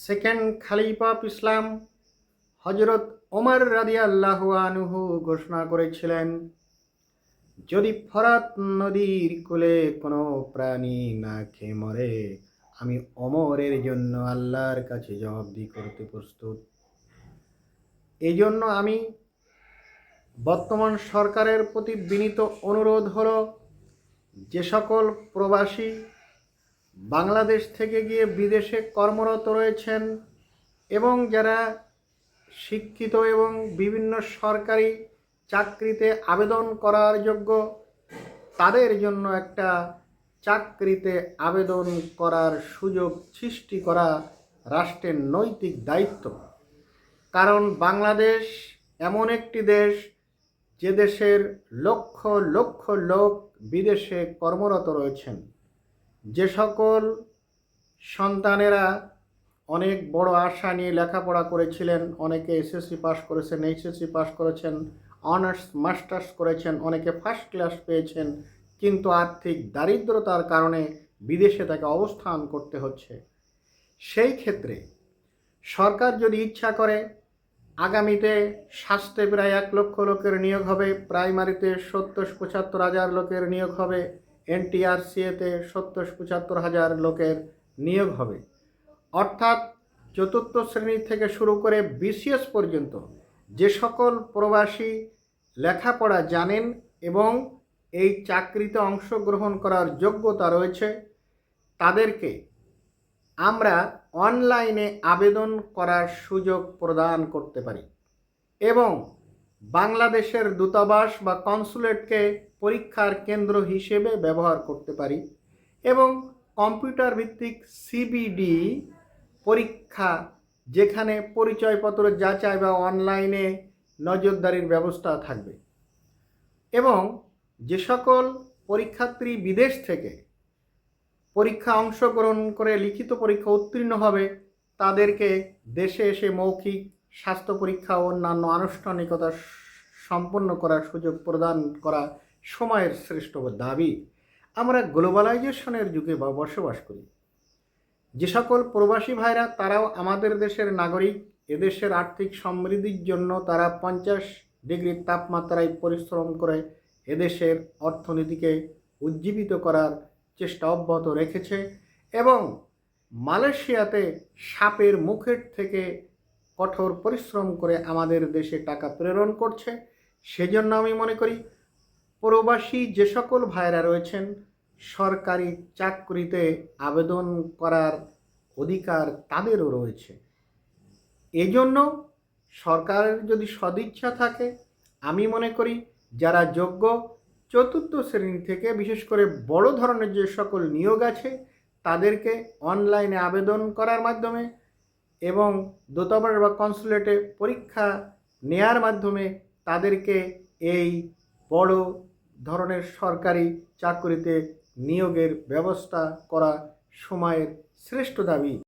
Second Khalifa of Islam হজরত ওমর রাদিয়াল্লাহু আনহু ঘোষণা করেছিলেন, যদি ফরাত নদীর কূলে কোনো প্রাণী না খেয়ে মরে, আমি ওমরের জন্য আল্লাহর কাছে জবাবদিহি করতে প্রস্তুত। এই জন্য আমি বর্তমান সরকারের প্রতি বিনীত অনুরোধ হলো, যে সকল প্রবাসী বাংলাদেশ থেকে গিয়ে বিদেশে কর্মরত রয়েছেন এবং যারা শিক্ষিত এবং বিভিন্ন সরকারি চাকরিতে আবেদন করার যোগ্য, তাদের জন্য একটা চাকরিতে আবেদন করার সুযোগ সৃষ্টি করা রাষ্ট্রের নৈতিক দায়িত্ব। কারণ বাংলাদেশ এমন একটি দেশ, যে দেশের লক্ষ লক্ষ লোক বিদেশে কর্মরত রয়েছেন। যে সকল সন্তানেরা অনেক বড় আশা নিয়ে লেখাপড়া করেছিলেন, অনেকে এসএসসি পাস করেছেন, এইচএসসি পাস করেছেন, অনার্স মাস্টার্স করেছেন, অনেকে ফার্স্ট ক্লাস পেয়েছেন, কিন্তু আর্থিক দারিদ্রতার কারণে বিদেশে তাকে অবস্থান করতে হচ্ছে। সেই ক্ষেত্রে সরকার যদি ইচ্ছা করে, আগামীতে স্বাস্থ্যে প্রায় 1 লক্ষ লোকের নিয়োগ হবে, প্রাইমারিতে 70-75 হাজার লোকের নিয়োগ হবে, এনটিআরসিএতে 70-75 হাজার লোকের নিয়োগ হবে। অর্থাৎ চতুর্থ শ্রেণী থেকে শুরু করে বিসিএস পর্যন্ত যে সকল প্রবাসী লেখাপড়া জানেন এবং এই চাকরিতে অংশগ্রহণ করার যোগ্যতা রয়েছে, তাদেরকে আমরা অনলাইনে আবেদন করার সুযোগ প্রদান করতে পারি এবং বাংলাদেশের দূতাবাস বা কনসুলেটকে পরীক্ষার কেন্দ্র হিসেবে ব্যবহার করতে পারি এবং কম্পিউটার ভিত্তিক সিবিডি পরীক্ষা, যেখানে পরিচয়পত্র যাচাই বা অনলাইনে নজরদারির ব্যবস্থা থাকবে এবং যে সকল পরীক্ষার্থী বিদেশ থেকে পরীক্ষা অংশগ্রহণ করে লিখিত পরীক্ষা উত্তীর্ণ হবে, তাদেরকে দেশে এসে মৌখিক স্বাস্থ্য পরীক্ষা ও অন্যান্য আনুষ্ঠানিকতা সম্পন্ন করার সুযোগ প্রদান করা সময়ের শ্রেষ্ঠ দাবি। আমরা গ্লোবালাইজেশনের যুগে বসবাস করি। যে সকল প্রবাসী ভাইরা, তারাও আমাদের দেশের নাগরিক। এদেশের আর্থিক সমৃদ্ধির জন্য তারা 50 ডিগ্রি তাপমাত্রায় পরিশ্রম করে এদেশের অর্থনীতিকে উজ্জীবিত করার চেষ্টা অব্যাহত রেখেছে এবং মালয়েশিয়াতে সাপের মুখের থেকে কঠোর পরিশ্রম করে আমাদের দেশে টাকা প্রেরণ করছে। সেজন্য আমি মনে করি, প্রবাসী যে সকল ভাইরা রয়েছেন, সরকারি চাকরিতে আবেদন করার অধিকার তাদেরও রয়েছে। এজন্য সরকারের যদি সদিচ্ছা থাকে, আমি মনে করি যারা যোগ্য, চতুর্থ শ্রেণী থেকে বিশেষ করে বড় ধরনের যে সকল নিয়োগ আছে, তাদেরকে অনলাইনে আবেদন করার মাধ্যমে এবং দূতাবাস বা কনসুলেটে পরীক্ষা নেয়ার মাধ্যমে তাদেরকে এই বড় ধরনের সরকারি চাকরিতে নিয়োগের ব্যবস্থা করা সময়ের শ্রেষ্ঠ দাবি।